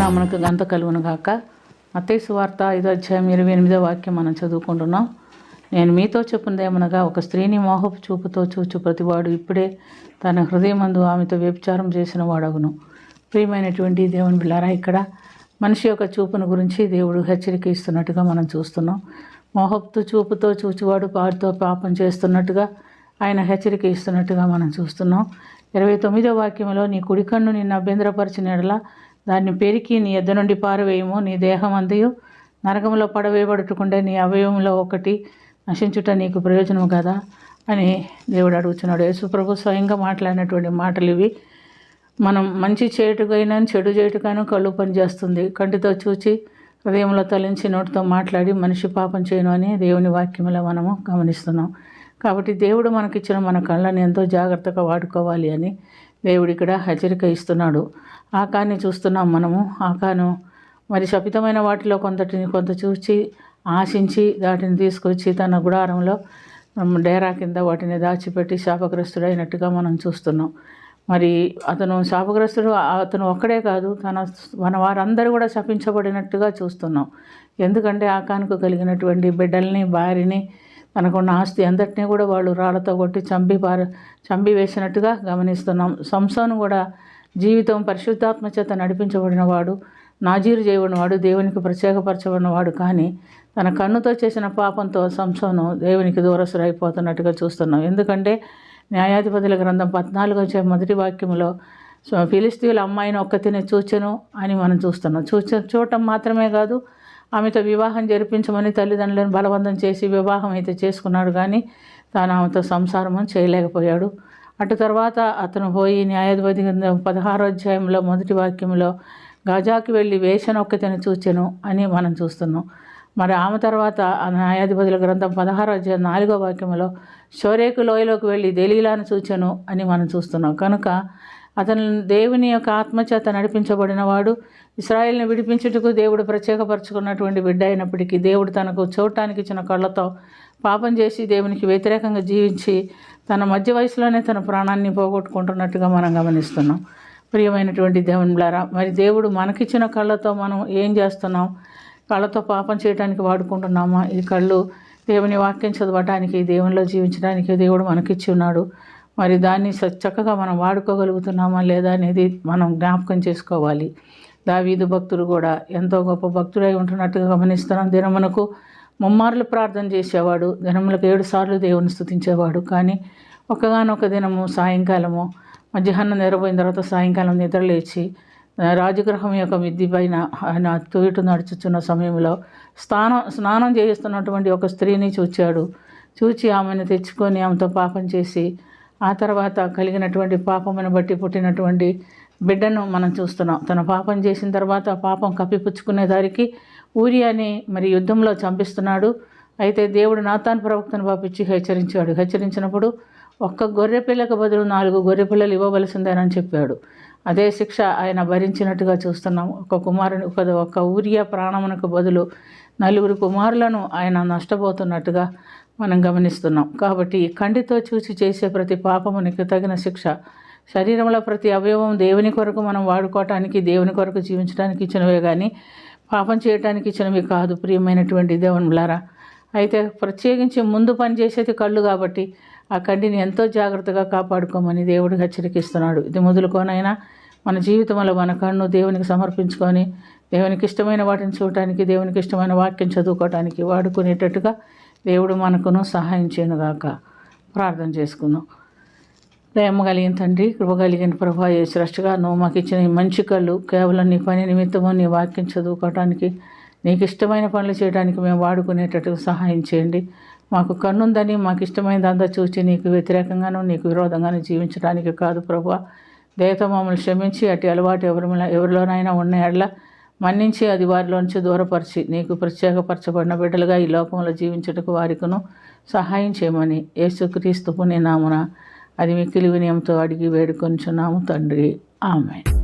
నామమునకు ఘనత కలుగును గాక. మత్తయి సువార్త 5వ అధ్యాయం 28వ వాక్యం మనం చదువుకుంటున్నాం. నేను మీతో చెప్పుందేమనగా, ఒక స్త్రీని మోహపు చూపుతో చూచు ప్రతివాడు ఇప్పుడే తన హృదయమందు ఆమెతో వ్యభిచారం చేసిన వాడగును. ప్రియమైనటువంటి దేవుని బిడ్డలారా, ఇక్కడ మనిషి యొక్క చూపును గురించి దేవుడు హెచ్చరిక ఇస్తున్నట్టుగా మనం చూస్తున్నాం. మోహపు చూపుతో చూచువాడు వాడితో పాపం చేస్తున్నట్టుగా ఆయన హెచ్చరిక ఇస్తున్నట్టుగా మనం చూస్తున్నాం. 29వ వాక్యంలో, నీ కుడి కన్ను నిన్ను అభ్యంతరపరిచిన ఎడల దాన్ని పెరికి నీ యొద్ద నుండి పారవేయము. నీ దేహం అంతయు నరకంలో పడవేయబడుటకుండే నీ అవయవంలో ఒకటి నశించుట నీకు ప్రయోజనం కదా అని దేవుడు అడుగుతున్నాడు. యేసుప్రభు స్వయంగా మాట్లాడినటువంటి మాటలు ఇవి. మనం మంచి చేయుటకైనా చెడు చేయుటకైనా కళ్ళు పనిచేస్తుంది. కంటితో చూచి హృదయంలో తలించి నోటితో మాట్లాడి మనిషి పాపం చేయను అని దేవుని వాక్యంలో మనము గమనిస్తున్నాం. కాబట్టి దేవుడు మనకిచ్చిన మన కళ్ళని ఎంతో జాగ్రత్తగా వాడుకోవాలి అని దేవుడు ఇక్కడ హెచ్చరిక ఇస్తున్నాడు. ఆకాన్ని చూస్తున్నాం మనము. ఆకాను మరి శపితమైన వాటిలో కొంత చూచి ఆశించి వాటిని తీసుకొచ్చి తన గుడారంలో డేరా కింద వాటిని దాచిపెట్టి శాపగ్రస్తుడైనట్టుగా మనం చూస్తున్నాం. మరి అతను శాపగ్రస్తుడు అతను ఒక్కడే కాదు, మన వారందరూ కూడా శపించబడినట్టుగా చూస్తున్నాం. ఎందుకంటే ఆకానుకు కలిగినటువంటి బిడ్డల్ని, భార్యని, తనకున్న ఆస్తి అందటినీ కూడా వాళ్ళు రాళ్లతో కొట్టి చంపి వేసినట్టుగా గమనిస్తున్నాం. సంసోను కూడా జీవితం పరిశుద్ధాత్మ చేత నడిపించబడినవాడు, నాజీరు చేయబడినవాడు, దేవునికి ప్రత్యేకపరచబడినవాడు. కానీ తన కన్నుతో చేసిన పాపంతో సంసోను దేవునికి దూరస్తుడైపోతున్నట్టుగా చూస్తున్నాం. ఎందుకంటే న్యాయాధిపతుల గ్రంథం 14వ అధ్యాయం 1వ వాక్యంలో, ఫిలిస్తీయుల అమ్మాయిని ఒక్కతిని చూచెను అని మనం చూస్తున్నాం. చూడటం మాత్రమే కాదు, ఆమెతో వివాహం జరిపించమని తల్లిదండ్రులను బలవంతం చేసి వివాహం అయితే చేసుకున్నాడు, కానీ తాను ఆమెతో సంసారం చేయలేకపోయాడు. అటు తర్వాత అతను పోయి న్యాయాధిపతి గ్రంథం 16వ అధ్యాయంలో 1వ వాక్యంలో గాజాకి వెళ్ళి వేషను ఒక్కతిని చూచెను అని మనం చూస్తున్నాం. మరి ఆమె తర్వాత న్యాయాధిపతుల గ్రంథం 16వ అధ్యాయం 4వ వాక్యంలో షోరేకు లోయలోకి వెళ్ళి దెలీలాను చూచెను అని మనం చూస్తున్నాం. కనుక అతను దేవుని యొక్క ఆత్మచేత నడిపించబడినవాడు, ఇశ్రాయేల్ని విడిపించుటకు దేవుడు ప్రత్యేకపరచుకున్నటువంటి బిడ్డ అయినప్పటికీ దేవుడు తనకు చూడటానికి ఇచ్చిన కళ్ళతో పాపం చేసి దేవునికి వ్యతిరేకంగా జీవించి తన మధ్య వయసులోనే తన ప్రాణాన్ని పోగొట్టుకుంటున్నట్టుగా మనం గమనిస్తున్నాం. ప్రియమైనటువంటి దేవుని బిడ్డలారా, మరి దేవుడు మనకిచ్చిన కళ్ళతో మనం ఏం చేస్తున్నాం? కళ్ళతో పాపం చేయడానికి వాడుకుంటున్నామా? ఈ కళ్ళు దేవుని వాక్యం చదవటానికి, దేవునిలో జీవించడానికి దేవుడు మనకిచ్చి ఉన్నాడు. మరి దాన్ని చక్కగా మనం వాడుకోగలుగుతున్నామా లేదా అనేది మనం జ్ఞాపకం చేసుకోవాలి. దావీదు భక్తుడు కూడా ఎంతో గొప్ప భక్తుడై ఉంటున్నట్టుగా గమనిస్తున్నాం. దినమునకు 3 మార్లు ప్రార్థన చేసేవాడు, దినములకు 7 సార్లు దేవుని స్తుతించేవాడు. కానీ ఒక్కగానొక దినము సాయంకాలము మధ్యాహ్నం నిద్రపోయిన తర్వాత సాయంకాలం నిద్రలేచి రాజగృహం యొక్క మిద్ది పైన ఆయన తూయటు నడుచుచున్న సమయంలో స్నానం చేస్తున్నటువంటి ఒక స్త్రీని చూచి ఆమెను తెచ్చుకొని ఆమెతో పాపం చేసి ఆ తర్వాత కలిగినటువంటి పాపమును బట్టి పుట్టినటువంటి బిడ్డను మనం చూస్తున్నాం. తన పాపం చేసిన తర్వాత పాపం కప్పిపుచ్చుకునే దానికి ఊరియాని మరి యుద్ధంలో చంపిస్తున్నాడు. అయితే దేవుడు నాతాను ప్రవక్తను పంపించి హెచ్చరించినప్పుడు ఒక్క గొర్రె పిల్లకు బదులు 4 గొర్రె పిల్లలు ఇవ్వవలసిందేనని చెప్పాడు. అదే శిక్ష ఆయన భరించినట్టుగా చూస్తున్నాం. ఒక ఊరియా ప్రాణమునకు బదులు 4 కుమారులను ఆయన నష్టపోతున్నట్టుగా మనం గమనిస్తున్నాం. కాబట్టి కంటితో చూసి చేసే ప్రతి పాపమునికి తగిన శిక్ష, శరీరంలో ప్రతి అవయవం దేవుని కొరకు మనం వాడుకోవటానికి, దేవుని కొరకు జీవించడానికి ఇచ్చినవే కానీ పాపం చేయడానికి ఇచ్చినవి కాదు. ప్రియమైనటువంటి దేవుని బిడ్డలారా, అయితే ప్రత్యేకించి ముందు పని చేసేది కళ్ళు కాబట్టి ఆ కంటిని ఎంతో జాగ్రత్తగా కాపాడుకోమని దేవుడు హెచ్చరికిస్తున్నాడు. ఇది మొదలుకోనైనా మన జీవితంలో మన కన్ను దేవునికి సమర్పించుకొని దేవునికి ఇష్టమైన వాటిని చూడటానికి, దేవునికి ఇష్టమైన వాక్యం చదువుకోవటానికి వాడుకునేటట్టుగా దేవుడు మనకును సహాయం చేయనుగాక. ప్రార్థన చేసుకుందాం. ప్రేమ కలిగిన తండ్రి, కృప కలిగిన ప్రభా, యేసురక్షగా నువ్వు మాకు ఇచ్చిన ఈ మంచి కళ్ళు కేవలం నీ పని నిమిత్తము, నీ వాక్యం చదువుకోవటానికి, నీకు ఇష్టమైన పనులు చేయడానికి మేము వాడుకునేటట్టుగా సహాయం చేయండి. మాకు కన్నుందని మాకు ఇష్టమైనదంతా చూసి నీకు వ్యతిరేకంగాను నీకు విరోధంగాను జీవించడానికి కాదు ప్రభువా. దయతో మమ్మల్ని క్షమించి అటు అలవాటు ఎవరిలోనైనా ఉన్న ఎడల మన్నించి అది వారిలోంచి దూరపరిచి నీకు ప్రత్యేకపరచబడిన బిడ్డలుగా ఈ లోకంలో జీవించుటకు వారికును సహాయం చేయమని యేసుక్రీస్తు పుణ్య నామమున అది మిక్కిలి వినయంతో అడిగి వేడుకొనుచున్నాము తండ్రి. ఆమేన్.